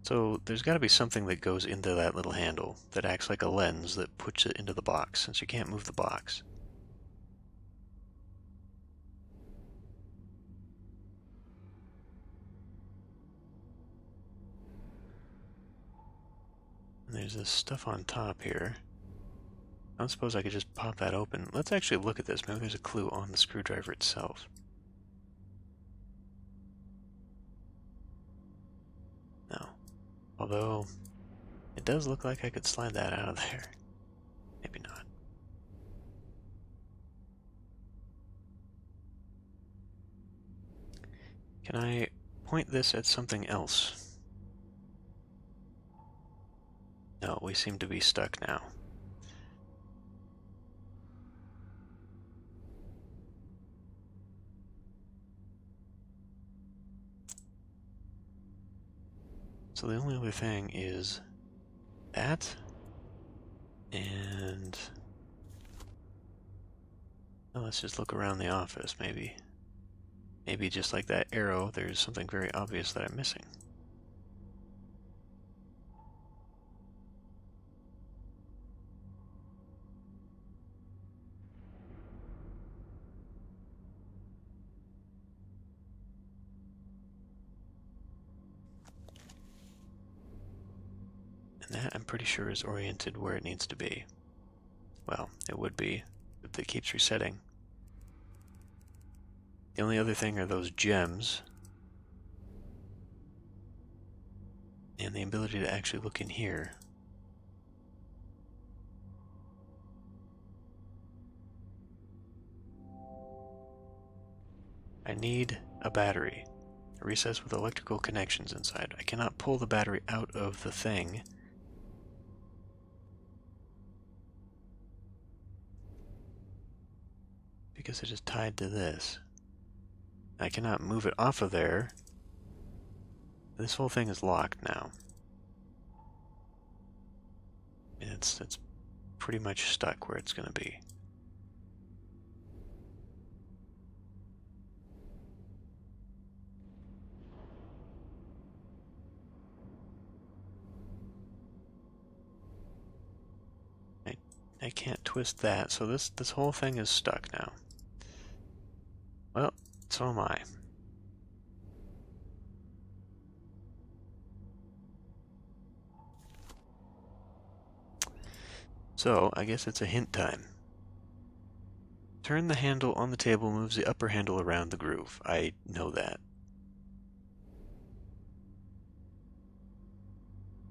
So there's got to be something that goes into that little handle that acts like a lens that puts it into the box, since you can't move the box. And there's this stuff on top here. I don't suppose I could just pop that open. Let's actually look at this. Maybe there's a clue on the screwdriver itself. No. Although, it does look like I could slide that out of there. Maybe not. Can I point this at something else? No, we seem to be stuck now. So the only other thing is that, and well, let's just look around the office, maybe. Maybe just like that arrow, there's something very obvious that I'm missing. And that, I'm pretty sure, is oriented where it needs to be. Well, it would be, but it keeps resetting. The only other thing are those gems. And the ability to actually look in here. I need a battery. A recess with electrical connections inside. I cannot pull the battery out of the thing. Because it is tied to this. I cannot move it off of there. This whole thing is locked now. And it's pretty much stuck where it's going to be. I can't twist that, so this whole thing is stuck now. Well, so am I. So, I guess it's a hint time. Turn the handle on the table moves the upper handle around the groove. I know that.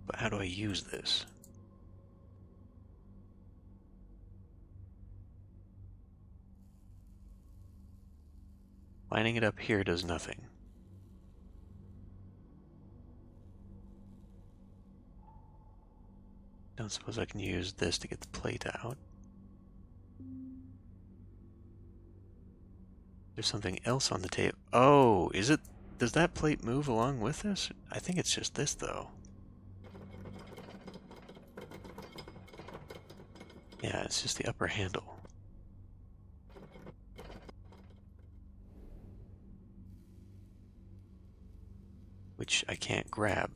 But how do I use this? Lining it up here does nothing. Don't suppose I can use this to get the plate out. There's something else on the table. Oh, is it? Does that plate move along with this? I think it's just this, though. Yeah, it's just the upper handle. Which I can't grab.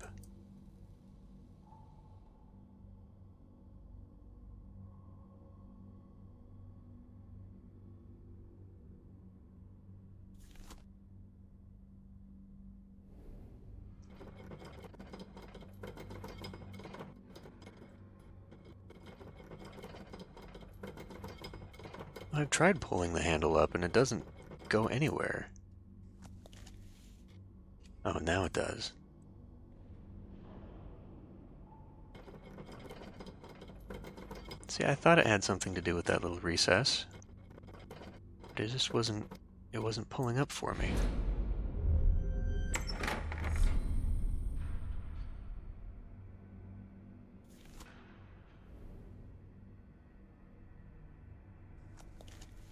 I've tried pulling the handle up and it doesn't go anywhere. Oh, now it does. See, I thought it had something to do with that little recess. But it just wasn't pulling up for me.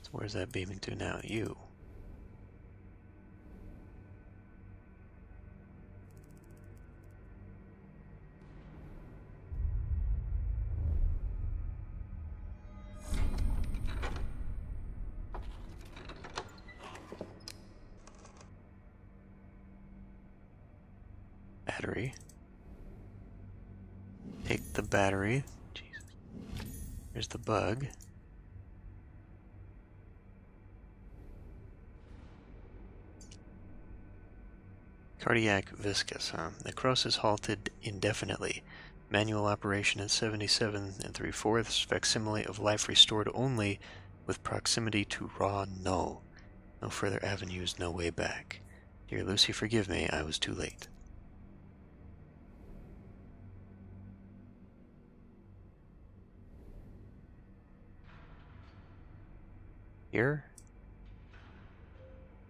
So where's that beaming to now? You. Battery. Take the battery. Jesus. Here's the bug. Cardiac viscous, huh? Necrosis halted indefinitely. Manual operation at 77 3/4. Facsimile of life restored only with proximity to raw null. No further avenues, no way back. Dear Lucy, forgive me, I was too late. Here?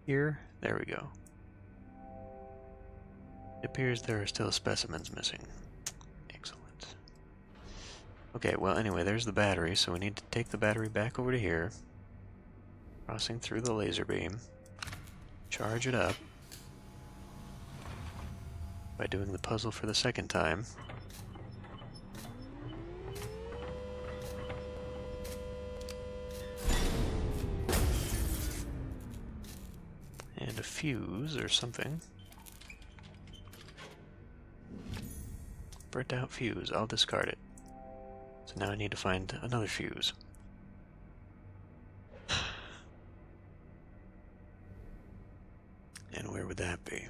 Here? There we go. It appears there are still specimens missing. Excellent. Okay, well anyway, there's the battery, so we need to take the battery back over to here. Crossing through the laser beam. Charge it up. By doing the puzzle for the second time. And a fuse or something. Burnt out fuse, I'll discard it. So now I need to find another fuse. And where would that be?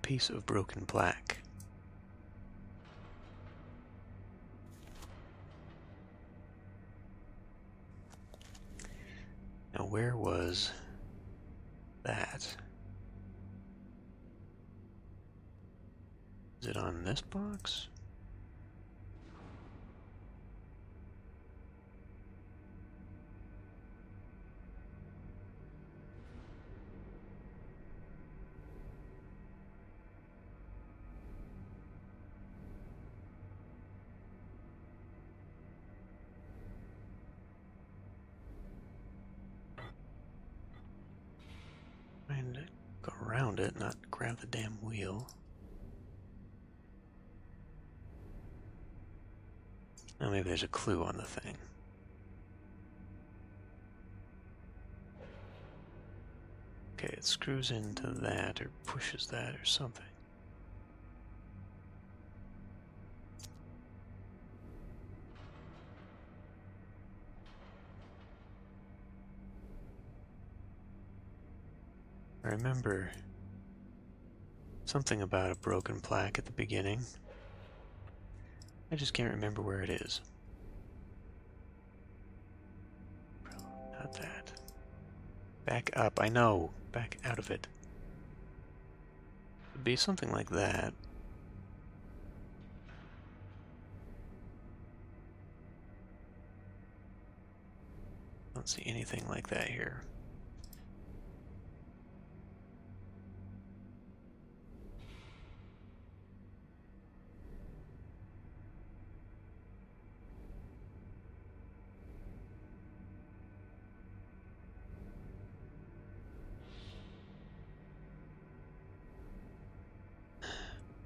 Piece of broken plaque. Now where was that? Is it on this box? Trying to go around it, not grab the damn wheel. Now maybe there's a clue on the thing. Okay, it screws into that or pushes that or something. I remember something about a broken plaque at the beginning. I just can't remember where it is. Not that. Back up, I know. Back out of it. It'd be something like that. Don't see anything like that here.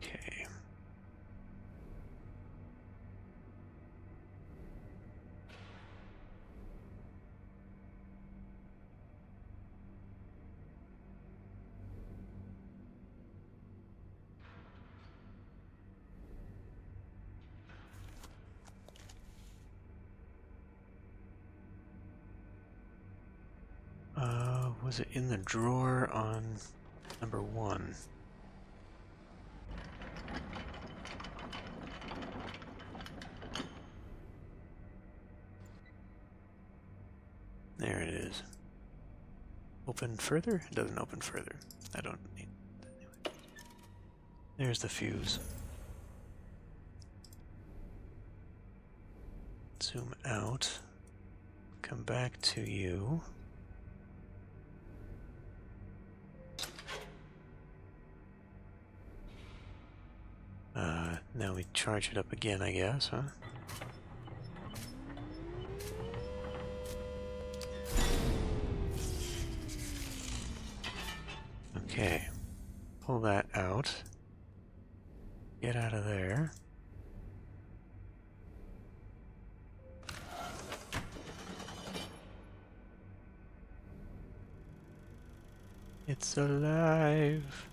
Okay. Was it in the drawer on number 1? There it is. Open further? It doesn't open further. I don't need that anyway. There's the fuse. Zoom out. Come back to you. Now we charge it up again, I guess, huh? Okay. pull that out. Get out of there. It's alive.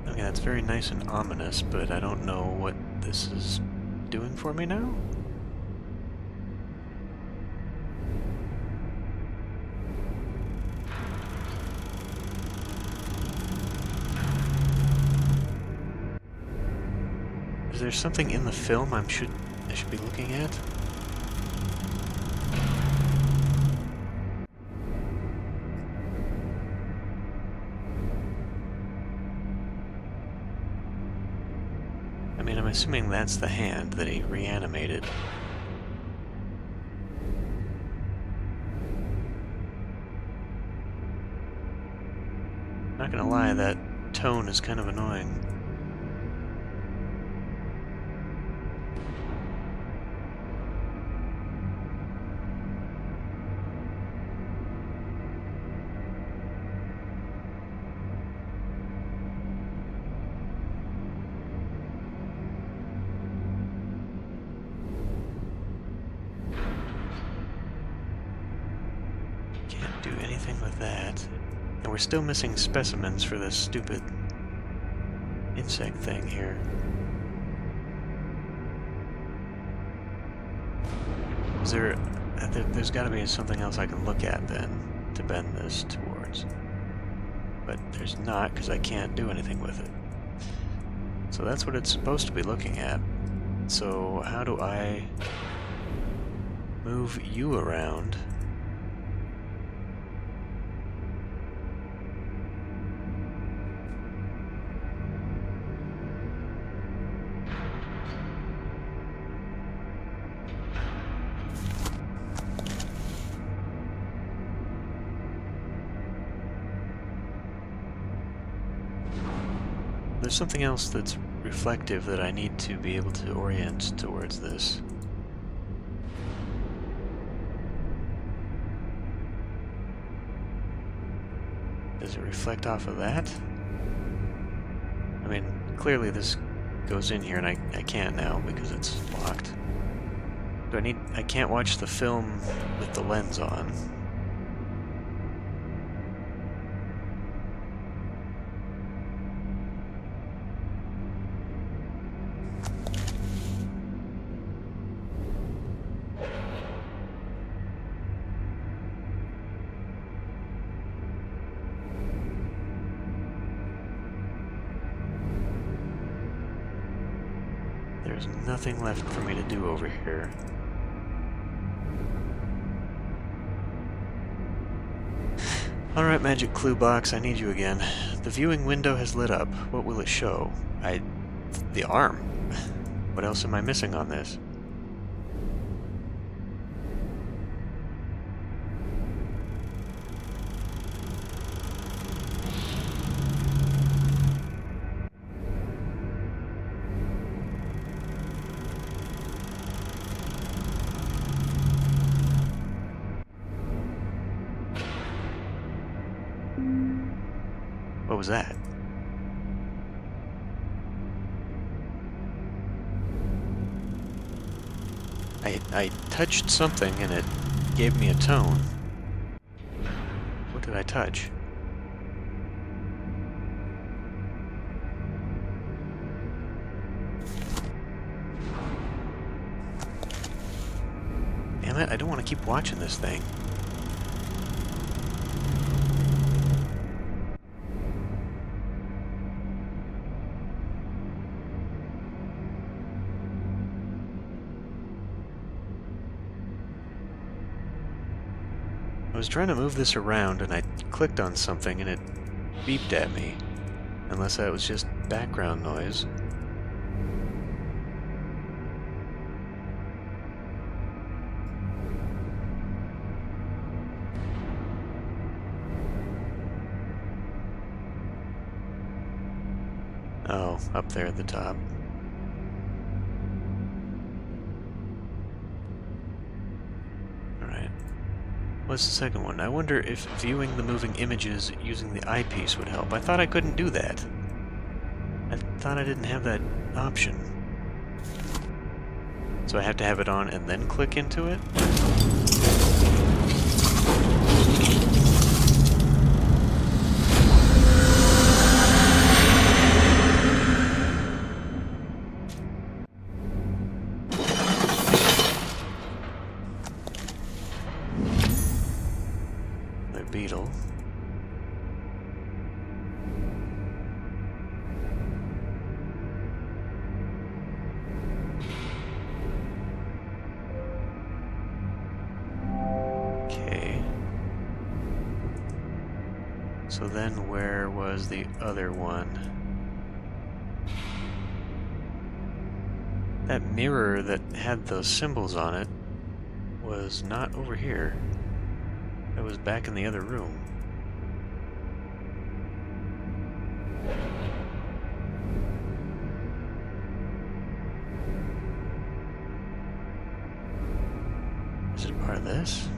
Okay, that's very nice and ominous, but I don't know what this is doing for me now. Is there something in the film I should be looking at? I mean, I'm assuming that's the hand that he reanimated. Not gonna lie, that tone is kind of annoying. Do anything with that. And we're still missing specimens for this stupid insect thing here. Is there's got to be something else I can look at then to bend this towards. But there's not, because I can't do anything with it. So that's what it's supposed to be looking at. So how do I move you around? There's something else that's reflective that I need to be able to orient towards this. Does it reflect off of that? I mean, clearly this goes in here and I can't now because it's locked. I can't watch the film with the lens on. There's nothing left for me to do over here. Alright, Magic Clue Box, I need you again. The viewing window has lit up. What will it show? The arm. What else am I missing on this? What was that? I touched something and it gave me a tone. What did I touch? Damn it, I don't want to keep watching this thing. I was trying to move this around and I clicked on something and it beeped at me. Unless that was just background noise. Oh, up there at the top. What's the second one? I wonder if viewing the moving images using the eyepiece would help. I thought I couldn't do that. I thought I didn't have that option. So I have to have it on and then click into it? Beetle. Okay. So then where was the other one? That mirror that had those symbols on it was not over here. It was back in the other room. Is it part of this?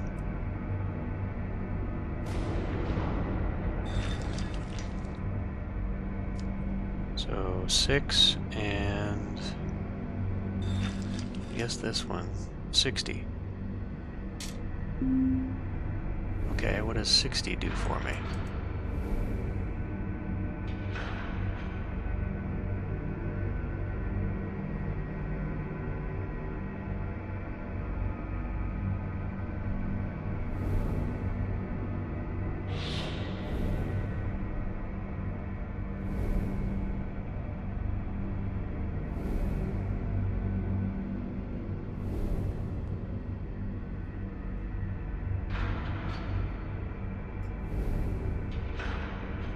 So 6 and I guess this one, 60. Okay, what does 60 do for me?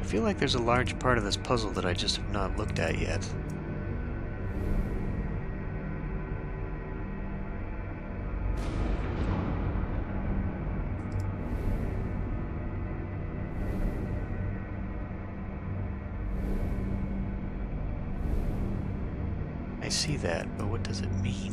I feel like there's a large part of this puzzle that I just have not looked at yet. I see that, but what does it mean?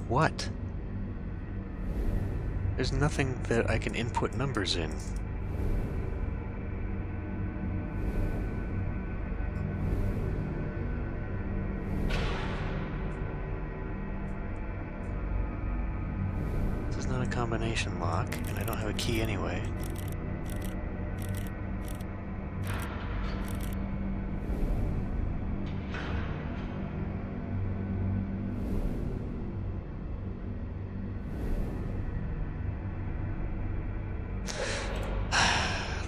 What? There's nothing that I can input numbers in. This is not a combination lock, and I don't have a key anyway.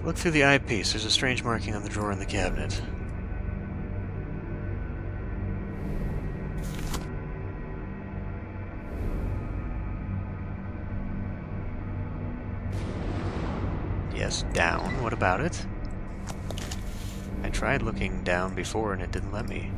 Look through the eyepiece. There's a strange marking on the drawer in the cabinet. Yes, down. What about it? I tried looking down before and it didn't let me.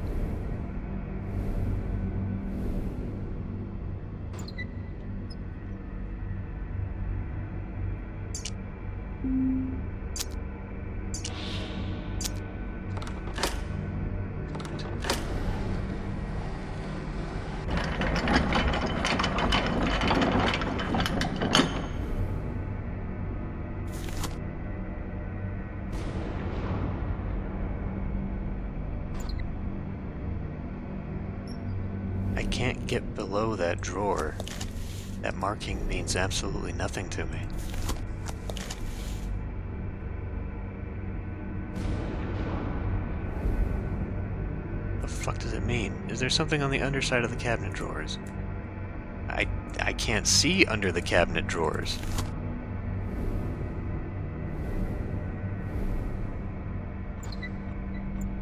I can't get below that drawer. That marking means absolutely nothing to me. The fuck does it mean? Is there something on the underside of the cabinet drawers? I can't see under the cabinet drawers.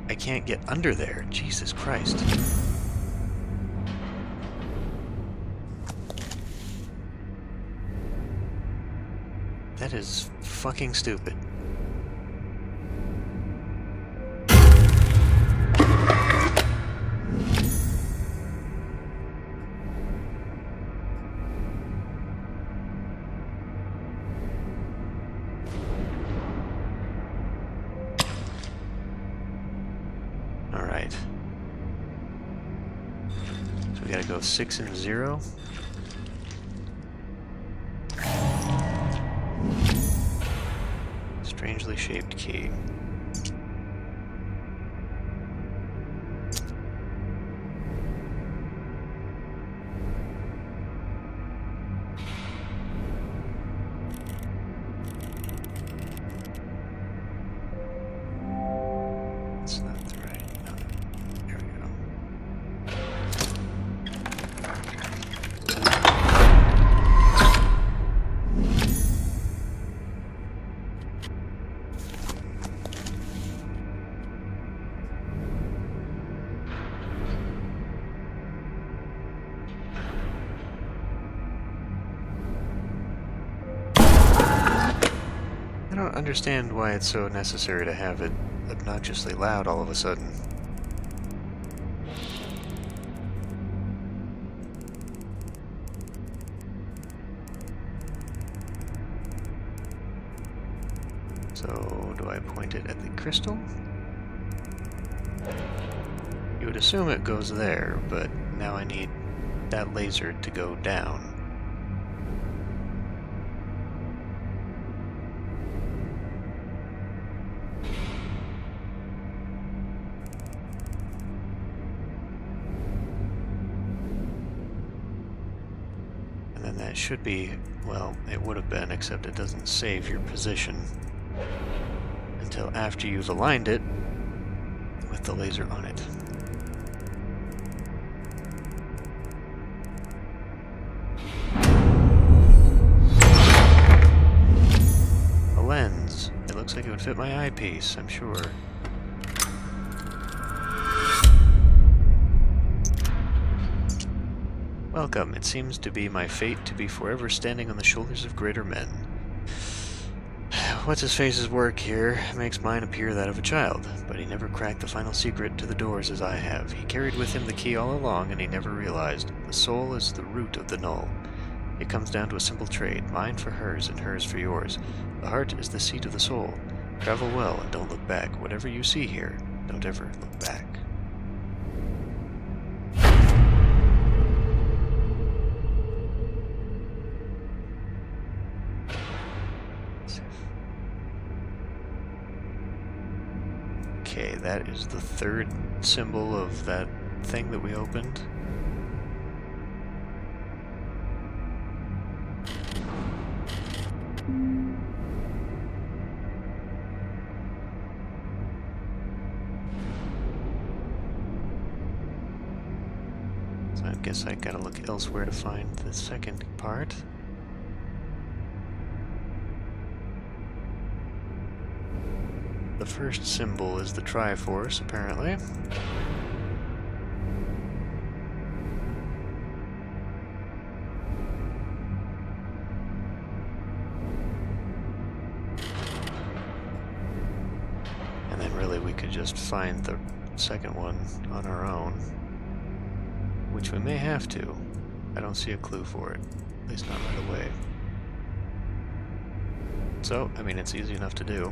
I can't get under there. Jesus Christ. That is fucking stupid. Alright. So we gotta go 6 and 0. Strangely shaped key. That's not the right. No. There we go. I don't understand why it's so necessary to have it obnoxiously loud all of a sudden. So, do I point it at the crystal? You would assume it goes there, but now I need that laser to go down. And then that should be, well, it would have been, except it doesn't save your position until after you've aligned it with the laser on it. A lens. It looks like it would fit my eyepiece, I'm sure. Welcome. It seems to be my fate to be forever standing on the shoulders of greater men. What's-his-face's work here makes mine appear that of a child, but he never cracked the final secret to the doors as I have. He carried with him the key all along, and he never realized. The soul is the root of the null. It comes down to a simple trade, mine for hers and hers for yours. The heart is the seat of the soul. Travel well and don't look back. Whatever you see here, don't ever look back. Okay, that is the third symbol of that thing that we opened. So I guess I gotta look elsewhere to find the second part. The first symbol is the Triforce, apparently. And then really we could just find the second one on our own. Which we may have to. I don't see a clue for it. At least not right away. So, I mean, it's easy enough to do.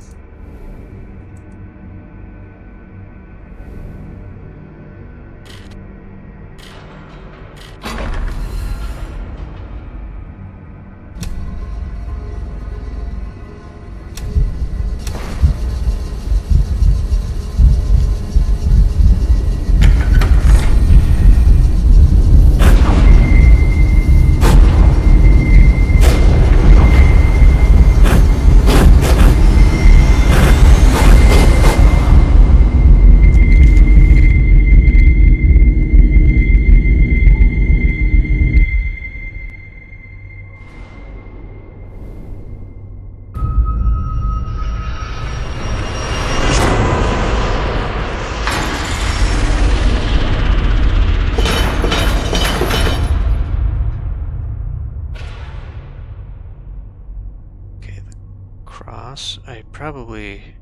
probably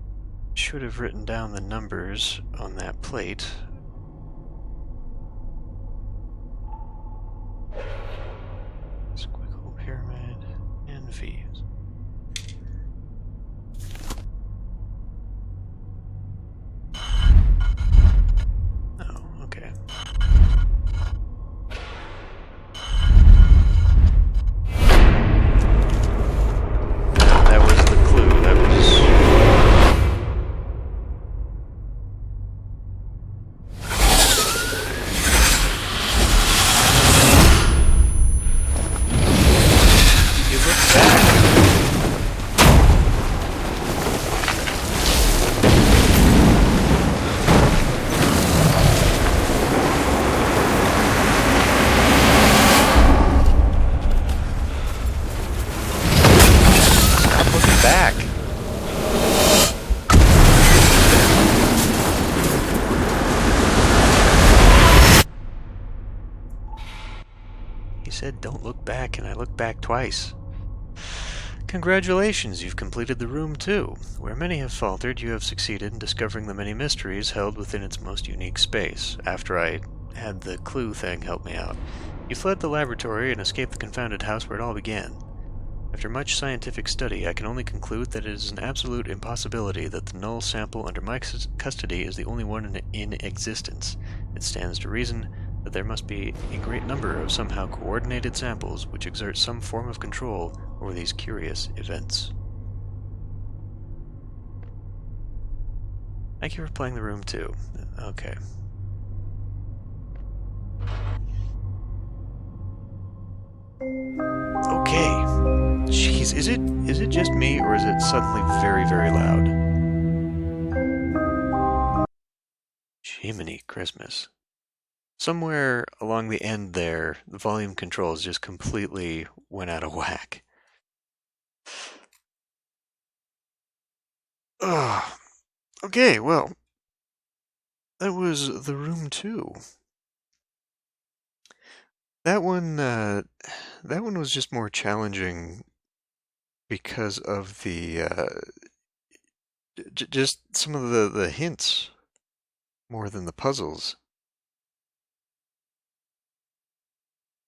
should have written down the numbers on that plate. Squiggle, pyramid, and V's. Oh, okay. That was the clue. That was... You look back. Stop looking back. He said, "Don't look back," and I looked back twice. Congratulations, you've completed the room 2. Where many have faltered, you have succeeded in discovering the many mysteries held within its most unique space. After I had the clue thing help me out. You fled the laboratory and escaped the confounded house where it all began. After much scientific study, I can only conclude that it is an absolute impossibility that the null sample under my custody is the only one in existence. It stands to reason that there must be a great number of somehow coordinated samples which exert some form of control over these curious events. Thank you for playing the room 2. Okay. Okay. Jeez, is it just me, or is it suddenly very, very loud? Jiminy Christmas. Somewhere along the end there, the volume controls just completely went out of whack. Ugh. Okay, well, that was The Room 2. That one was just more challenging because of the just some of the hints more than the puzzles.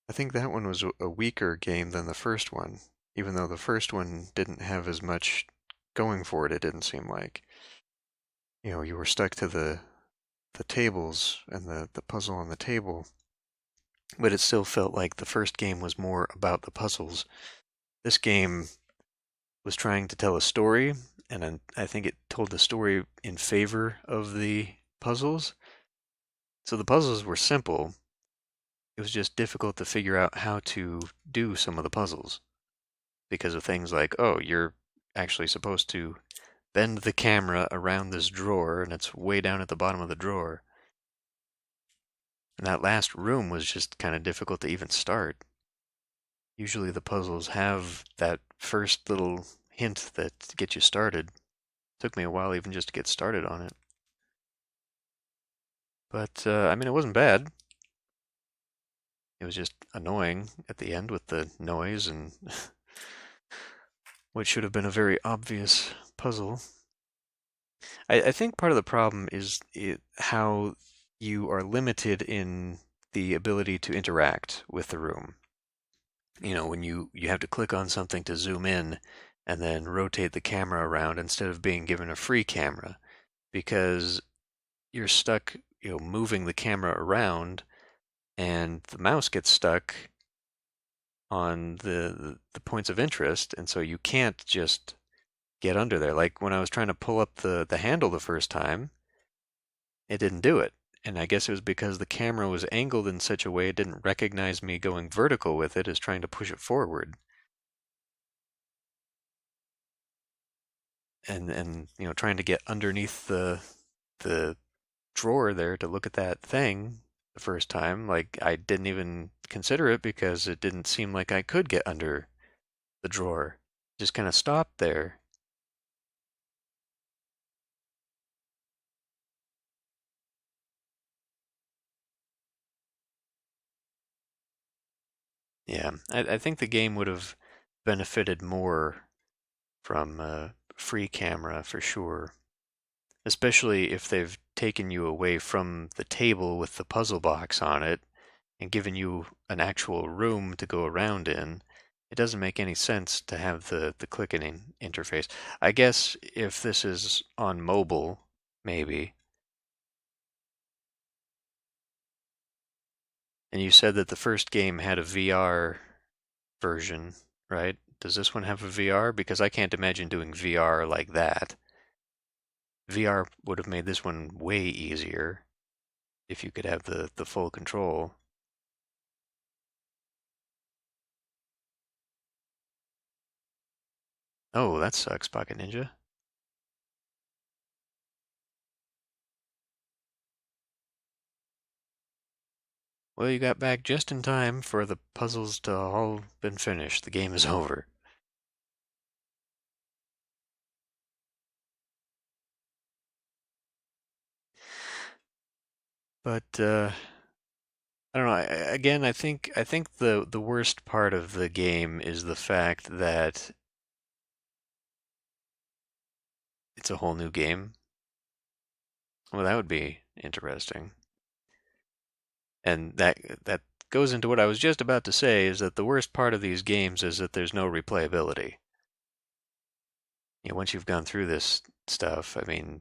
I think that one was a weaker game than the first one, even though the first one didn't have as much going for it, it didn't seem like. You know, you were stuck to the tables and the puzzle on the table, but it still felt like the first game was more about the puzzles. This game was trying to tell a story, and I think it told the story in favor of the puzzles. So the puzzles were simple. It was just difficult to figure out how to do some of the puzzles because of things like, oh, you're actually supposed to bend the camera around this drawer, and it's way down at the bottom of the drawer. And that last room was just kind of difficult to even start. Usually the puzzles have that first little hint that gets you started. Took me a while even just to get started on it. But, I mean, it wasn't bad. It was just annoying at the end with the noise and what should have been a very obvious puzzle. I think part of the problem is how you are limited in the ability to interact with the room. You know, when you have to click on something to zoom in and then rotate the camera around instead of being given a free camera, because you're stuck, you know, moving the camera around, and the mouse gets stuck on the points of interest, and so you can't just get under there. Like when I was trying to pull up the handle the first time, it didn't do it. And I guess it was because the camera was angled in such a way it didn't recognize me going vertical with it as trying to push it forward. And you know, trying to get underneath the drawer there to look at that thing the first time, like I didn't even consider it because it didn't seem like I could get under the drawer. Just kind of stopped there. Yeah, I think the game would have benefited more from free camera for sure, especially if they've taken you away from the table with the puzzle box on it and given you an actual room to go around in. It doesn't make any sense to have the clicking interface. I guess if this is on mobile, maybe. And you said that the first game had a VR version, right? Does this one have a VR? Because I can't imagine doing VR like that. VR would have made this one way easier if you could have the full control. Oh, that sucks, Pocket Ninja. Well, you got back just in time for the puzzles to all been finished. The game is over. But I don't know. Again, I think the worst part of the game is the fact that it's a whole new game. Well, that would be interesting. And that goes into what I was just about to say is that the worst part of these games is that there's no replayability. You know, once you've gone through this stuff, I mean,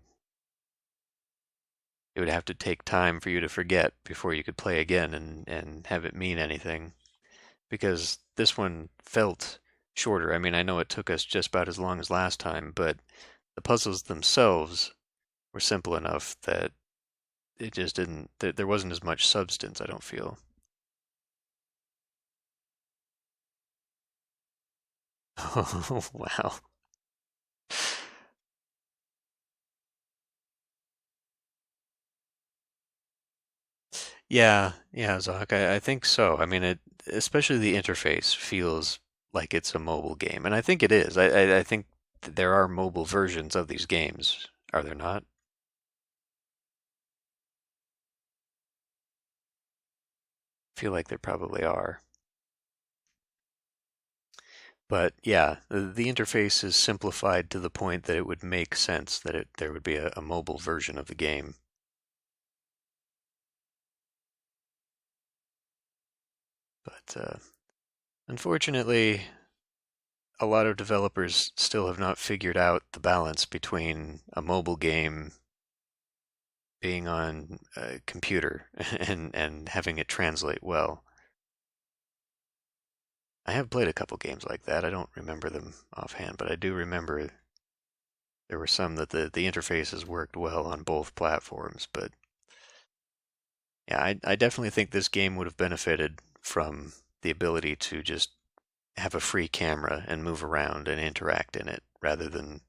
it would have to take time for you to forget before you could play again and have it mean anything. Because this one felt shorter. I mean, I know it took us just about as long as last time, but the puzzles themselves were simple enough that it just didn't, there wasn't as much substance, I don't feel. Oh, wow. Yeah, Zoc, I think so. I mean, especially the interface feels like it's a mobile game, and I think it is. I think there are mobile versions of these games, are there not? I feel like there probably are. But yeah, the interface is simplified to the point that it would make sense that there would be a mobile version of the game. But unfortunately, a lot of developers still have not figured out the balance between a mobile game being on a computer and having it translate well. I have played a couple games like that. I don't remember them offhand, but I do remember there were some that the interfaces worked well on both platforms. But yeah, I definitely think this game would have benefited from the ability to just have a free camera and move around and interact in it rather than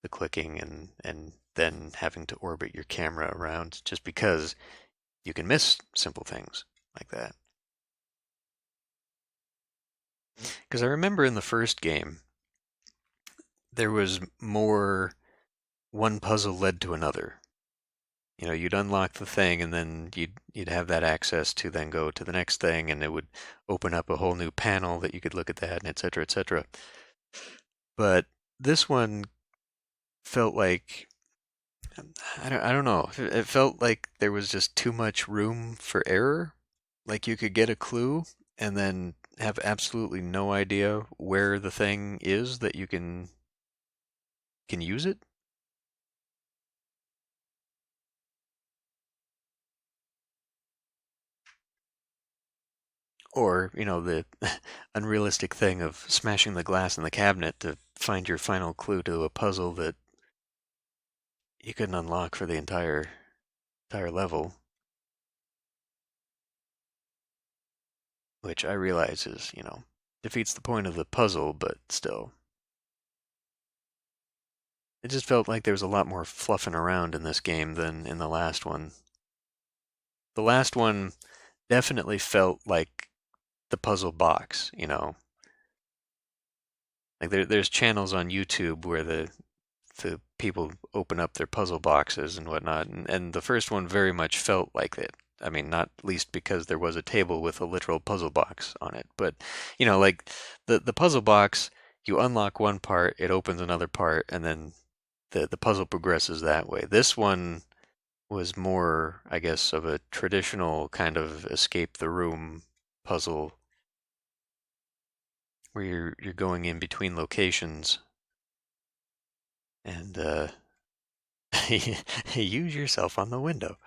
the clicking and then having to orbit your camera around just because you can miss simple things like that. Because I remember in the first game, there was more one puzzle led to another. You know, you'd unlock the thing and then you'd have that access to then go to the next thing and it would open up a whole new panel that you could look at that and et cetera, et cetera. But this one felt like I don't know. It felt like there was just too much room for error. Like you could get a clue and then have absolutely no idea where the thing is that you can use it. Or, you know, the unrealistic thing of smashing the glass in the cabinet to find your final clue to a puzzle that you couldn't unlock for the entire level, which I realize is, you know, defeats the point of the puzzle, but still. It just felt like there was a lot more fluffing around in this game than in the last one. The last one definitely felt like the puzzle box, you know. Like there's channels on YouTube where the people open up their puzzle boxes and whatnot, and the first one very much felt like it. I mean, not least because there was a table with a literal puzzle box on it, but you know, like the puzzle box you unlock one part, it opens another part, and then the puzzle progresses that way. This one was more, I guess, of a traditional kind of escape the room puzzle where you're going in between locations and use yourself on the window.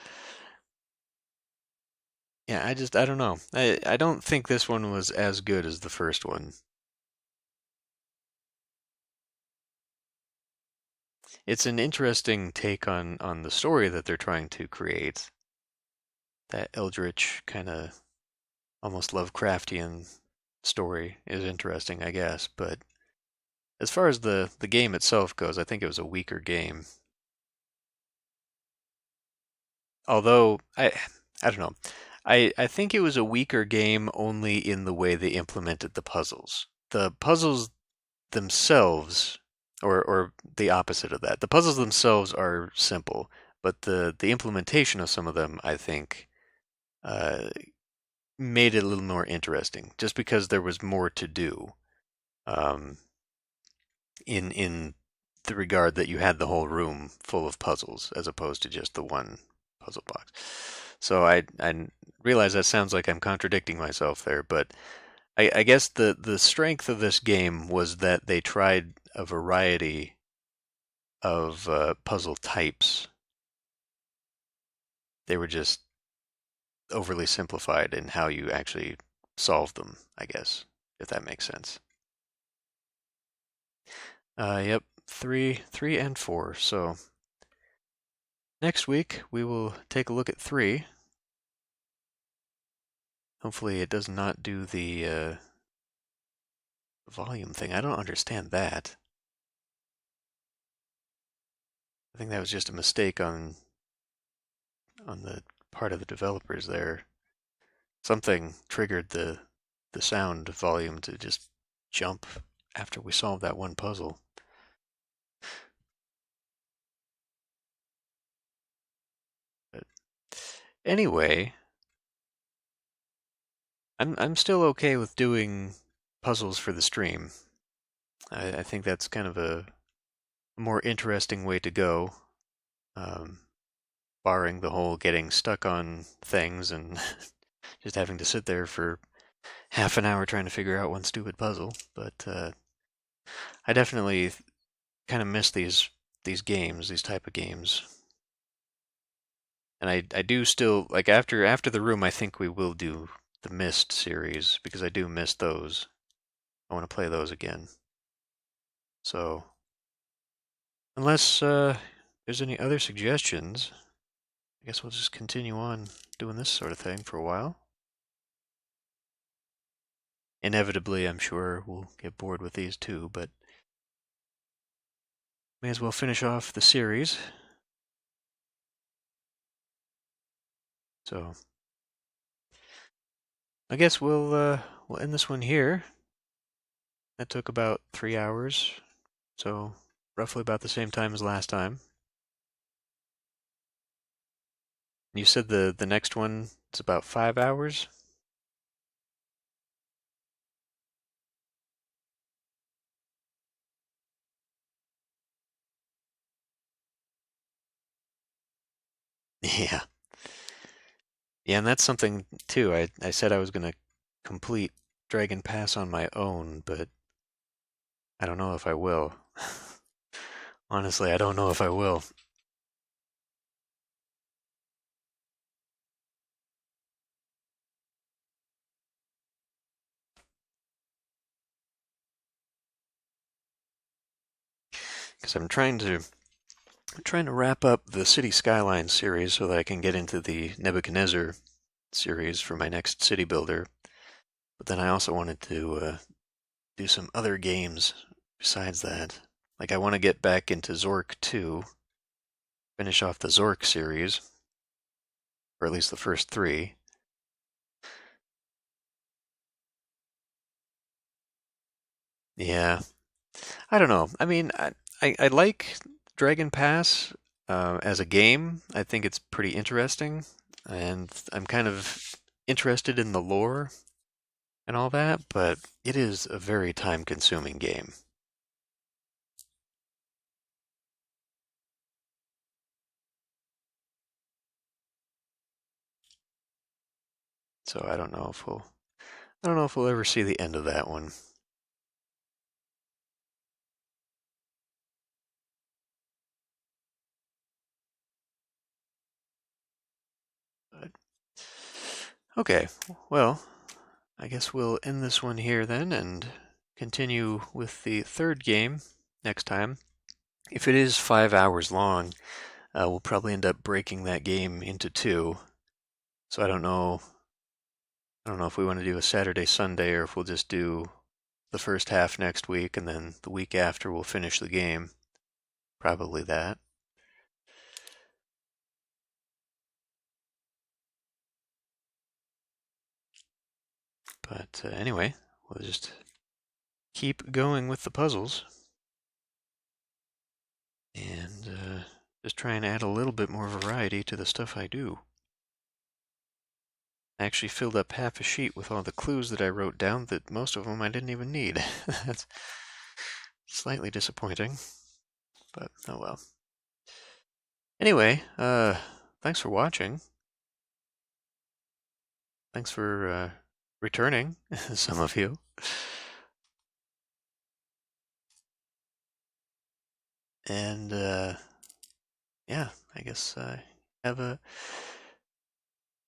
Yeah, I don't know. I don't think this one was as good as the first one. It's an interesting take on the story that they're trying to create. That eldritch kind of almost Lovecraftian story is interesting, I guess. But as far as the game itself goes, I think it was a weaker game. Although I don't know. I think it was a weaker game only in the way they implemented the puzzles. The puzzles themselves, or the opposite of that. The puzzles themselves are simple, but the implementation of some of them, I think, uh, made it a little more interesting, just because there was more to do. Um, in the regard that you had the whole room full of puzzles as opposed to just the one puzzle box. So I realize that sounds like I'm contradicting myself there, but I guess the strength of this game was that they tried a variety of puzzle types. They were just overly simplified in how you actually solve them, I guess, if that makes sense. Yep, three, and four. So next week we will take a look at three. Hopefully it does not do the volume thing. I don't understand that. I think that was just a mistake on the part of the developers there. Something triggered the sound volume to just jump after we solved that one puzzle. But anyway, I'm still okay with doing puzzles for the stream. I think that's kind of a more interesting way to go, um, barring the whole getting stuck on things and just having to sit there for half an hour trying to figure out one stupid puzzle. But I definitely kind of miss these games, these type of games. And I do still like after the room. I think we will do the Myst series because I do miss those. I want to play those again. So unless there's any other suggestions, I guess we'll just continue on doing this sort of thing for a while. Inevitably, I'm sure we'll get bored with these too, but may as well finish off the series. So I guess we'll end this one here. That took about 3 hours, so roughly about the same time as last time. You said the next one is about 5 hours? Yeah. Yeah, and that's something too. I said I was gonna complete Dragon Pass on my own, but I don't know if I will. Honestly, I don't know if I will. Because I'm trying to wrap up the City Skylines series so that I can get into the Nebuchadnezzar series for my next city builder. But then I also wanted to do some other games besides that. Like I want to get back into Zork 2, finish off the Zork series, or at least the first three. Yeah, I don't know. I mean, I like Dragon Pass as a game. I think it's pretty interesting, and I'm kind of interested in the lore and all that, but it is a very time-consuming game. So I don't know if we'll ever see the end of that one. But, okay, well, I guess we'll end this one here then and continue with the third game next time. If it is 5 hours long, we'll probably end up breaking that game into two. So I don't know if we want to do a Saturday, Sunday, or if we'll just do the first half next week and then the week after we'll finish the game. Probably that. But anyway, we'll just keep going with the puzzles and just try and add a little bit more variety to the stuff I do. I actually filled up half a sheet with all the clues that I wrote down that most of them I didn't even need. That's slightly disappointing, but oh well. Anyway, thanks for watching. Thanks for returning, some of you. And yeah, I guess have a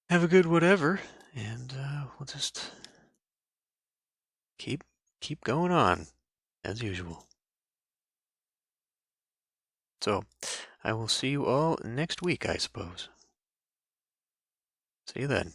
have a good whatever, and we'll just keep going on as usual. So, I will see you all next week, I suppose. See you then.